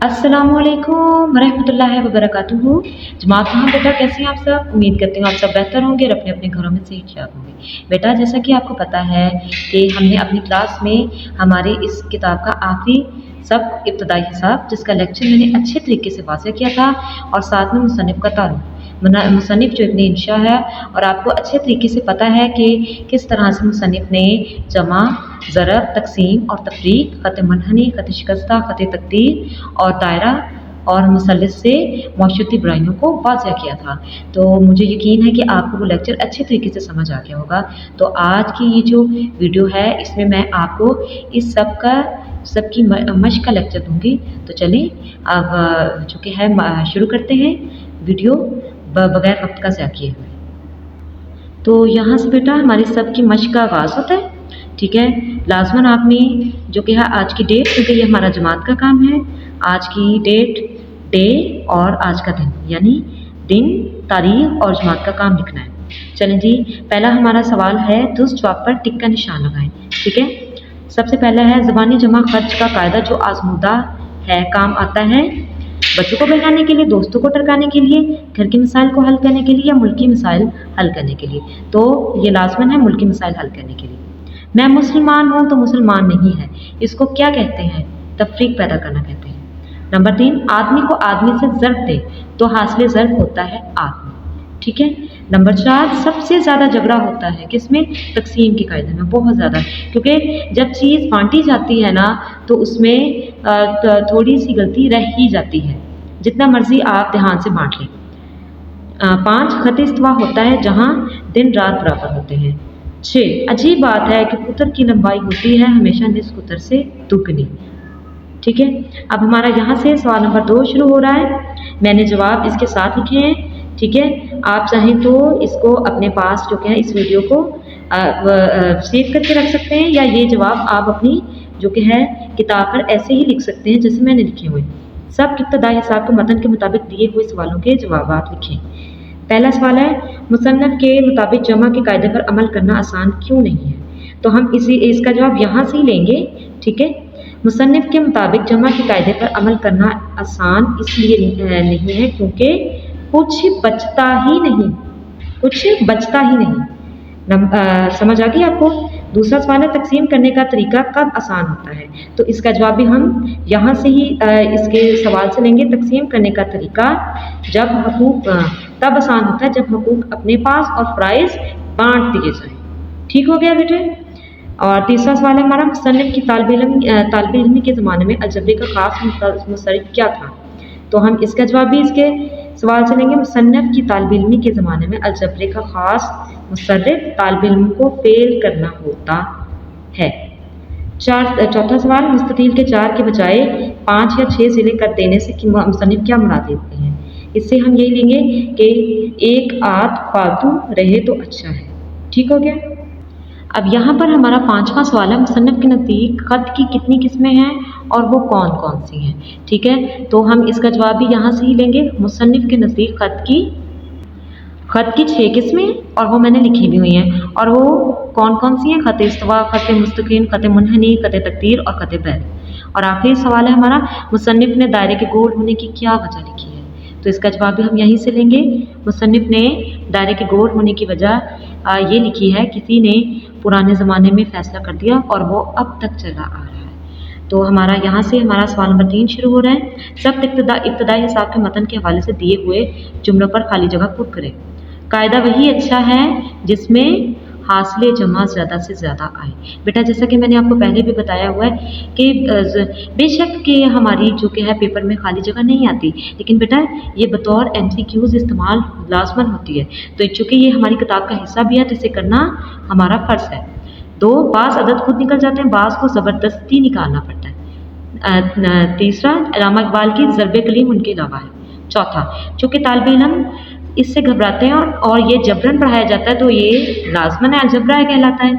अस्सलामुअलैकुम वरहमतुल्लाहि वबरकातुहू। जमात कहाँ बेटा, कैसे हैं आप सब? उम्मीद करती हूँ आप सब बेहतर होंगे और अपने अपने घरों में सेहतयाब होंगे। बेटा जैसा कि आपको पता है कि हमने अपनी क्लास में हमारे इस किताब का आखिरी सब इब्तदाई हिसाब जिसका लेक्चर मैंने अच्छे तरीके से वाज़ह किया था और साथ में मुसन्निफ़ का तारुफ, मुसन्निफ़ जो इब्न इंशा है और आपको अच्छे तरीके से पता है कि किस तरह से मुसन्निफ़ ने जमा, ज़रब, तक़सीम और तफ़रीक़, ख़त मनहनी, ख़त शिकस्ता, ख़त तक़दीर और दायरा और मुसल्लस से मौजूदी बुराइयों को वाज़ह किया था। तो मुझे यकीन है कि आपको वो लेक्चर अच्छे तरीके से समझ आ गया होगा। तो आज की ये जो वीडियो है इसमें मैं आपको इस सबकी मश्क का लेक्चर दूँगी। तो चलें अब जो कि है शुरू करते हैं वीडियो बगैर वक्त का ज़ाया किए हुए। तो यहाँ से बेटा हमारी सबकी मश्क का आगाज़ होता है। ठीक है, लाजमन आपने जो कि है आज की डेट, क्योंकि ये हमारा जमात का काम है, आज की डेट, डे और आज का दिन, यानी दिन, तारीख और जमात का काम लिखना है। चलें जी, पहला हमारा सवाल है, दुरुस्त जवाब पर टिक का निशान लगाएं। ठीक है, सबसे पहला है ज़बानी जमा खर्च का कायदा जो आजमूदा है, काम आता है बच्चों को बहलाने के लिए, दोस्तों को टरकाने के लिए, घर की मसाइल को हल करने के लिए या मुल्की मसाइल हल करने के लिए। तो ये लाजमन है मुल्की मसाइल हल करने के लिए। मैं मुसलमान हूँ तो मुसलमान नहीं है, इसको क्या कहते हैं? तफरीक पैदा करना कहते हैं। नंबर 3, आदमी को आदमी से ज़र्ब दे तो हासिल ज़र्ब होता है आदमी। ठीक है। नंबर 4, सबसे ज़्यादा झगड़ा होता है किसमें? तकसीम के कायदे में, बहुत ज़्यादा, क्योंकि जब चीज़ बांटी जाती है ना तो उसमें थोड़ी सी गलती रह ही जाती है, जितना मर्जी आप ध्यान से बांट लें। 5, खत इस्तिवा होता है जहाँ दिन रात बराबर होते हैं। 6, अजीब बात है कि कुतर की लंबाई होती है हमेशा निस्फ कुतर से दुगनी। ठीक है, अब हमारा यहाँ से सवाल नंबर 2 शुरू हो रहा है। मैंने जवाब इसके साथ लिखे हैं। ठीक है, आप चाहें तो इसको अपने पास जो कि है इस वीडियो को सेव करके रख सकते हैं, या ये जवाब आप अपनी जो कि है किताब पर ऐसे ही लिख सकते हैं जैसे मैंने लिखे हुए। सब इब्तदाई हिसाब को मतन के मुताबिक दिए हुए सवालों के जवाब लिखें। पहला सवाल है, मुसन्नफ़ के मुताबिक जमा के कायदे पर अमल करना आसान क्यों नहीं है? तो हम इसका जवाब यहाँ से ही लेंगे। ठीक है, मुसन्निफ़ के मुताबिक जमा के कायदे पर अमल करना आसान इसलिए नहीं है क्योंकि कुछ बचता ही नहीं। समझ आ गई आपको? दूसरा सवाल है, तकसीम करने का तरीका कब आसान होता है? तो इसका जवाब भी हम यहाँ से ही इसके सवाल से लेंगे। तकसीम करने का तरीका जब हकूक तब आसान होता है जब हकूक अपने पास और फ़राइज़ बांट दिए जाएँ। ठीक हो गया बेटे? और तीसरा सवाल है हमारा, मुसन्निफ़ की तालिब इल्मी के ज़माने में अलजबरे का ख़ास मुसर्रिफ़ क्या था? तो हम इसका जवाब भी इसके सवाल से लेंगे। मुसन्निफ़ की तालिब इल्मी के ज़माने में अलजबरे का ख़ास मुसर्रिफ़ तालिब इल्म को फ़ेल करना होता है। चौथा सवाल, मुस्ततील के 4 के बजाय 5 या 6 ज़िले कर देने से मुसन्निफ़ क्या मुराद लेते हैं? इससे हम यही लेंगे कि एक आध फालतू रहे तो अच्छा है। ठीक हो गया? अब यहाँ पर हमारा 5वां सवाल है, मुसन्निफ़ के नज़दीक ख़त की कितनी किस्में हैं और वो कौन कौन सी हैं? ठीक है, तो हम इसका जवाब भी यहाँ से ही लेंगे। मुसन्निफ़ के नज़दीक ख़त की 6 किस्में और वो मैंने लिखी भी हुई हैं, और वो कौन कौन सी हैं? ख़त इस्तिवा, ख़त मुस्तक़ीम, ख़त मुनहनी, ख़त तक़दीर और ख़त बैर। और आखिरी सवाल है हमारा, मुसन्निफ़ ने दायरे के गोल होने की क्या वजह लिखी है? तो इसका जवाब भी हम यहीं से लेंगे। मुसन्निफ़ ने दायरे के गोल होने की वजह ये लिखी है, किसी ने पुराने ज़माने में फ़ैसला कर दिया और वो अब तक चला आ रहा है। तो हमारा यहाँ से हमारा सवाल नंबर 3 शुरू हो रहा है। सब इब्तदाई हिसाब के मतन के हवाले से दिए हुए जुमलों पर खाली जगह पुर करें। कायदा वही अच्छा है जिसमें हासिले जमा ज़्यादा से ज़्यादा आए। बेटा जैसा कि मैंने आपको पहले भी बताया हुआ है कि बेशक कि हमारी जो कि है पेपर में खाली जगह नहीं आती, लेकिन बेटा ये बतौर MCQs इस्तेमाल लाजमन होती है। तो चूँकि ये हमारी किताब का हिस्सा भी है तो इसे करना हमारा फ़र्ज़ है। 2, बाज़ अदद खुद निकल जाते हैं, बाज़ को ज़बरदस्ती निकालना पड़ता है। तीसरा, अल्लामा इक़बाल की ज़र्ब कलीम उनके अलावा है। चौथा, चूँकि तालिब इल्म इससे घबराते हैं और ये जबरन पढ़ाया जाता है तो ये लाजमन है अलजबरा कहलाता है।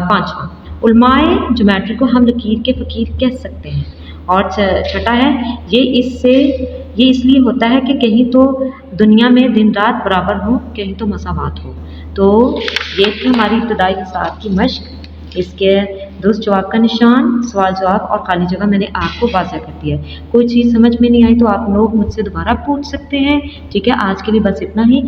5वां, उलमाए ज्योमेट्री को हम लकीर के फ़कीर कह सकते हैं। और 6ठा है, ये इसलिए होता है कि कहीं तो दुनिया में दिन रात बराबर हो, कहीं तो मसावात हो। तो ये थी हमारी इब्तदाई हिसाब की मश्क। इसके दुरुस्त जवाब का निशान, सवाल जवाब और खाली जगह मैंने आपको वाज़ह कर दिया है। कोई चीज़ समझ में नहीं आई तो आप लोग मुझसे दोबारा पूछ सकते हैं। ठीक है, आज के लिए बस इतना ही।